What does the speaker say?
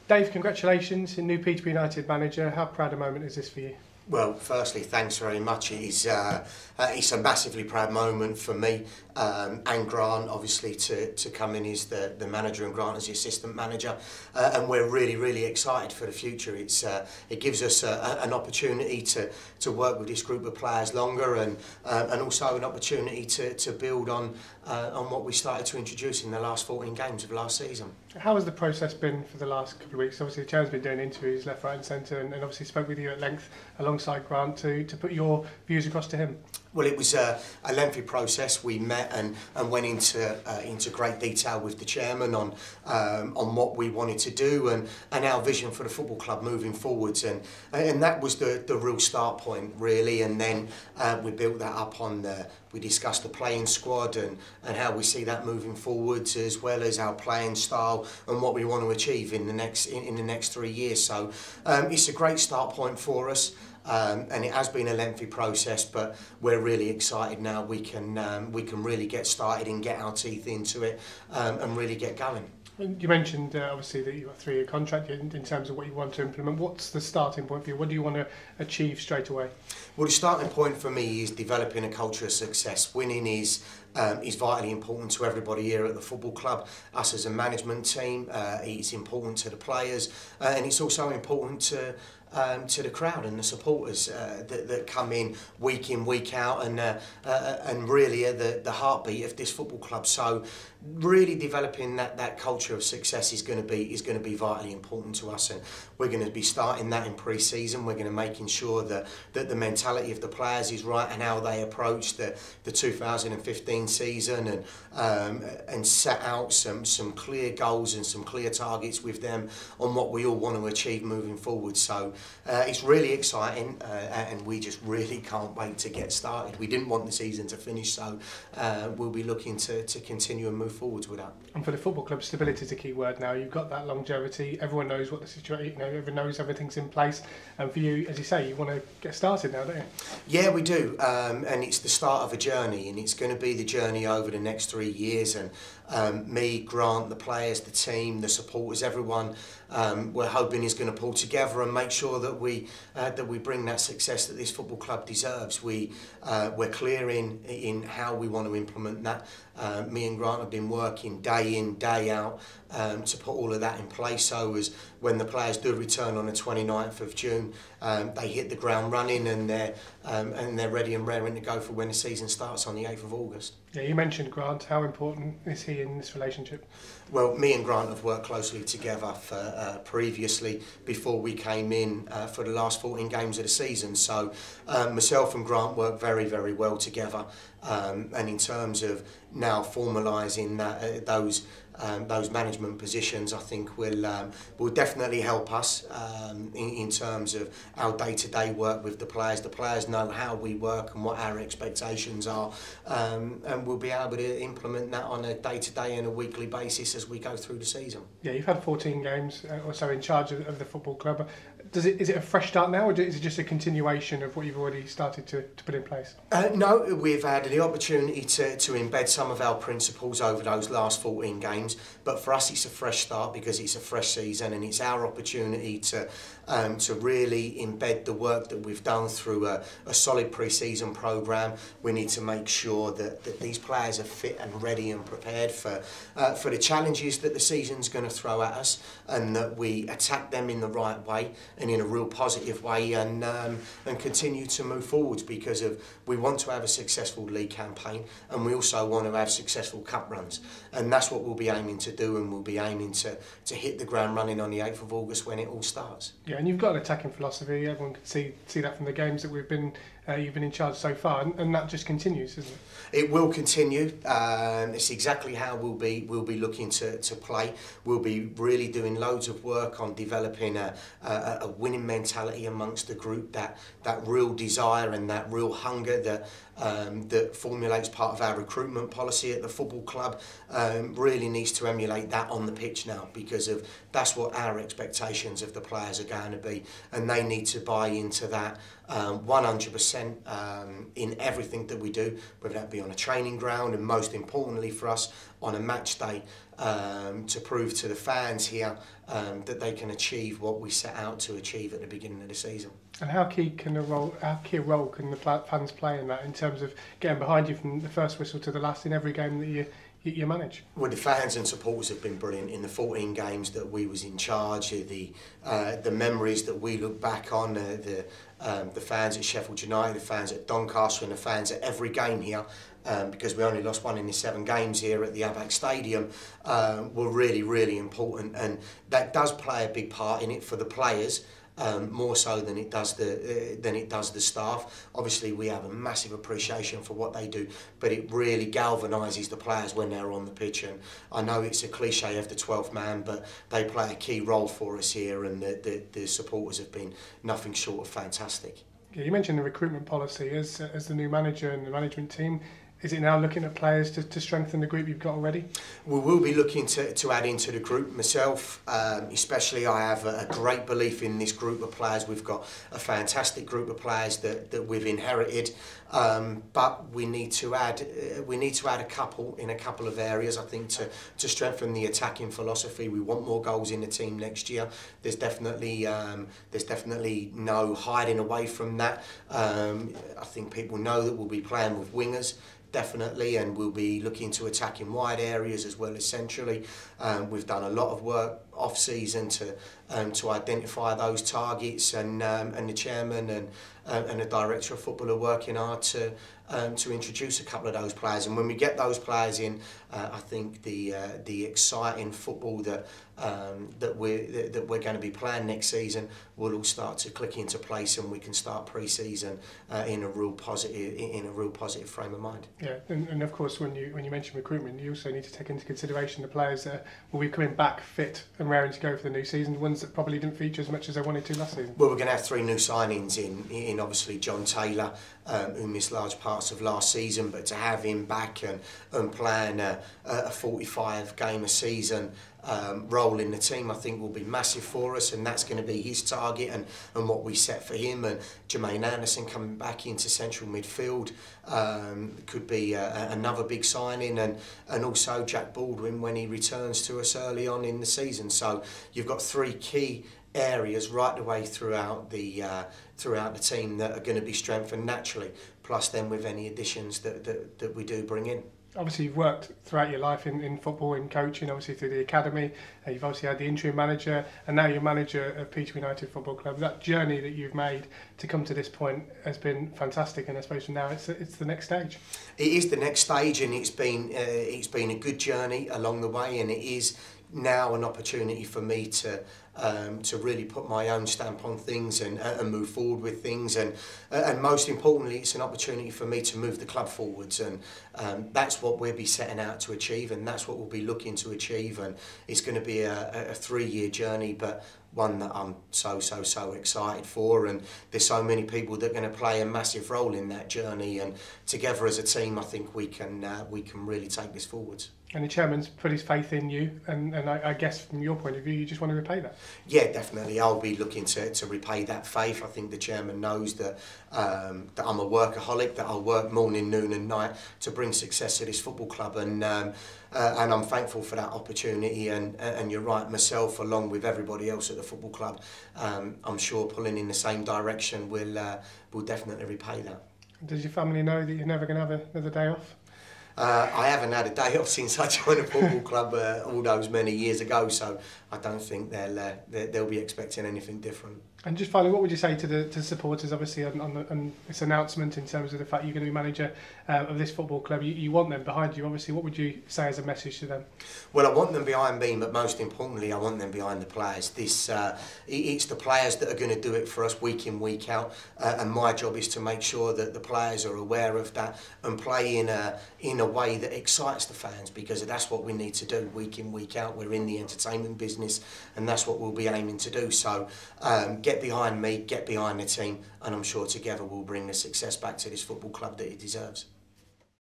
Dave, congratulations, your new Peterborough United manager. How proud a moment is this for you? Well, firstly, thanks very much. It's a massively proud moment for me and Grant, obviously, to come in as the manager and Grant as the assistant manager. And we're really excited for the future. It gives us an opportunity to work with this group of players longer and also an opportunity to build on what we started to introduce in the last 14 games of last season. How has the process been for the last couple of weeks? Obviously, the chairman's been doing interviews left, right and centre and obviously spoke with you at length alongside Grant to put your views across to him. Well, it was a lengthy process. We met and went into great detail with the chairman on what we wanted to do and our vision for the football club moving forwards, and that was the real start point really. And then we built that up on we discussed the playing squad and how we see that moving forwards, as well as our playing style and what we want to achieve in the next 3 years. So it's a great start point for us. And it has been a lengthy process, but we're really excited now. We can really get started and get our teeth into it and really get going. You mentioned obviously that you've got a 3-year contract in terms of what you want to implement. What's the starting point for you? What do you want to achieve straight away? Well, the starting point for me is developing a culture of success. Winning is vitally important to everybody here at the football club. Us as a management team, it's important to the players, and it's also important to the crowd and the supporters that come in, week out, and really are the heartbeat of this football club. So, really developing that culture of success is going to be vitally important to us, and we're going to be starting that in pre-season. We're going to making sure that the mentality of the players is right and how they approach the 2015 season, and set out some clear goals and some clear targets with them on what we all want to achieve moving forward. So it's really exciting, and we just really can't wait to get started. We didn't want the season to finish, so we'll be looking to continue and move forwards with that. And for the football club, stability is a key word now. You've got that longevity. Everyone knows what the situation. Everyone knows everything's in place. And for you, as you say, you want to get started now, don't you? Yeah, we do. And it's the start of a journey, and it's going to be the journey over the next 3 years. And me, Grant, the players, the team, the supporters, everyone, we're hoping is going to pull together and make sure that we bring that success that this football club deserves. We're clear in how we want to implement that. Me and Grant have been working day in, day out to put all of that in place, so as when the players do return on the 29th of June, they hit the ground running and they're ready and raring to go for when the season starts on the 8th of August. Yeah, you mentioned Grant. How important is he in this relationship? Well, me and Grant have worked closely together previously before we came in for the last 14 games of the season. So myself and Grant work very well together. And in terms of now formalising those management positions, I think will definitely help us in terms of our day-to-day work with the players. The players know how we work and what our expectations are, and we'll be able to implement that on a day-to-day and a weekly basis as we go through the season. Yeah, you've had 14 games or so in charge of the football club. Is it a fresh start now, or is it just a continuation of what you've already started to put in place? No, we've had the opportunity to embed some of our principles over those last 14 games, but for us it's a fresh start because it's a fresh season, and it's our opportunity to really embed the work that we've done through a solid pre-season programme. We need to make sure that these players are fit and ready and prepared for the challenges that the season's going to throw at us, and that we attack them in the right way and in a real positive way, and continue to move forwards, because we want to have a successful league campaign, and we also want to have successful cup runs, and that's what we'll be aiming to do, and we'll be aiming to hit the ground running on the 8th of August when it all starts. Yeah, and you've got an attacking philosophy. Everyone can see that from the games that you've been in charge so far, and that just continues, isn't it? It will continue. It's exactly how we'll be looking to play. We'll be really doing loads of work on developing a winning mentality amongst the group, that real desire and that real hunger that formulates part of our recruitment policy at the football club. Really needs to emulate that on the pitch now, because that's what our expectations of the players are going to be, and they need to buy into that 100% in everything that we do, whether that be on a training ground and most importantly for us on a match day. to prove to the fans here that they can achieve what we set out to achieve at the beginning of the season. And how key a role can the fans play in that, in terms of getting behind you from the first whistle to the last in every game that you manage? Well, the fans and supporters have been brilliant in the 14 games that we was in charge. The memories that we look back on, the fans at Sheffield United, the fans at Doncaster, and the fans at every game here, because we only lost one in the 7 games here at the Abax Stadium, were really, really important, and that does play a big part in it for the players. More so than it does the staff. Obviously, we have a massive appreciation for what they do, but it really galvanises the players when they're on the pitch. And I know it's a cliche of the 12th man, but they play a key role for us here, and the supporters have been nothing short of fantastic. Yeah, you mentioned the recruitment policy as the new manager and the management team. Is it now looking at players to strengthen the group you've got already? We will be looking to add into the group. Myself, especially, I have a great belief in this group of players. We've got a fantastic group of players that we've inherited, but we need to add a couple in a couple of areas. I think to strengthen the attacking philosophy. We want more goals in the team next year. There's definitely no hiding away from that. I think people know that we'll be playing with wingers. Definitely, and we'll be looking to attack in wide areas as well as centrally. We've done a lot of work off season to identify those targets, and the chairman and the director of football are working hard to introduce a couple of those players. And when we get those players in, I think the exciting football that we're going to be playing next season will all start to click into place, and we can start pre-season in a real positive frame of mind. Yeah, and of course, when you mention recruitment, you also need to take into consideration the players that will be coming back fit and raring to go for the new season, the ones that probably didn't feature as much as they wanted to last season. Well, we're going to have 3 new signings in obviously John Taylor, who missed large parts of last season, but to have him back and playing a 45 game a season role in the team, I think will be massive for us, and that's going to be his target and what we set for him. And Jermaine Anderson coming back into central midfield could be another big signing, and also Jack Baldwin when he returns to us early on in the season. So you've got 3 key areas right the way throughout the team that are going to be strengthened naturally, plus then with any additions that we do bring in. Obviously, you've worked throughout your life in football, in coaching, obviously through the academy. You've obviously had the interim manager, and now you're manager of Peterborough United Football Club. That journey that you've made to come to this point has been fantastic, and I suppose now it's the next stage. It is the next stage, and it's been a good journey along the way, and it is now an opportunity for me to really put my own stamp on things and move forward with things, and most importantly, it's an opportunity for me to move the club forwards, and that's what we'll be setting out to achieve, and that's what we'll be looking to achieve. And it's going to be a 3-year journey, but one that I'm so excited for, and there's so many people that are going to play a massive role in that journey, and together as a team I think we can really take this forwards. And the chairman's put his faith in you, and I guess from your point of view you just want to repay that. Yeah, definitely. I'll be looking to repay that faith. I think the chairman knows that I'm a workaholic, that I'll work morning, noon and night to bring success to this football club, and I'm thankful for that opportunity, and you're right, myself along with everybody else at the football club, I'm sure pulling in the same direction will definitely repay that. Does your family know that you're never going to have another day off? I haven't had a day off since I joined the football club all those many years ago, so I don't think they'll be expecting anything different. And just finally, what would you say to the supporters, obviously, on this announcement in terms of the fact you're going to be manager of this football club? You want them behind you, obviously. What would you say as a message to them? Well, I want them behind me, but most importantly, I want them behind the players. It's the players that are going to do it for us week in, week out, and my job is to make sure that the players are aware of that and play in a way that excites the fans, because that's what we need to do week in, week out. We're in the entertainment business, and that's what we'll be aiming to do. So get behind me, get behind the team, and I'm sure together we'll bring the success back to this football club that it deserves.